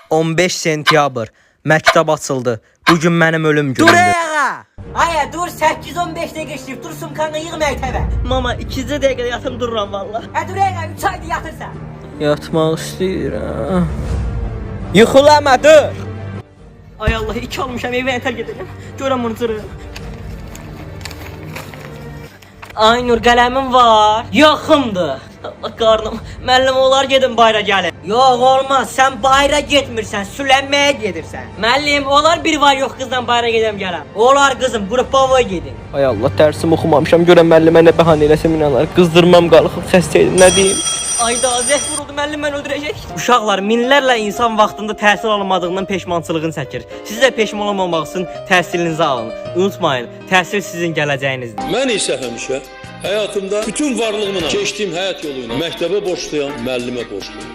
15 sentyabr. Məktəb açıldı. Bugün mənim ölüm Dur günümdür. ayağa. Aya dur 8-15 dəqiqə işləyib. Dur sumkanı yığ məktəbə. Mama 2 dəqiqə yatım dururam valla. Dur ayağa 3 aydır yatırsan. Yatmaq istəyirəm. Yıxılama dur. Ay Allah 2 almışam evə enter gedəcəm. Görəm bunu cırırım. Ay Nur qələmim var. Yaxındır. Allah qarnım. Müəllim olar gedin bayra gəlin. Yox olmaz. Sən bayra getmirsən, sülənməyə gedirsən. Müəllim olar bir var yox qızdan bayra gedəm gələm. Olar qızım, qrupava gedin. Ay Allah, dərsimi oxumamışam. Görəm müəllimə nə bəhanə eləsəm inanlar. Qızdırmam qalxıb xəstə idim. Nə deyim? Ayda zəhv vuruldu müəllim mən öldürəcək. Uşaqlar minlərlə insan vaxtında təhsil almadığından peşmançılığını çəkir. Siz də peşman olmamaq üçün təhsilinizi alın. Unutmayın, təhsil sizin gələcəyinizdir. Mən isə həmişə həyatımda bütün varlığımla keçdiyim həyat yolu ilə məktəbə borcluyam, müəllimə borcluyam.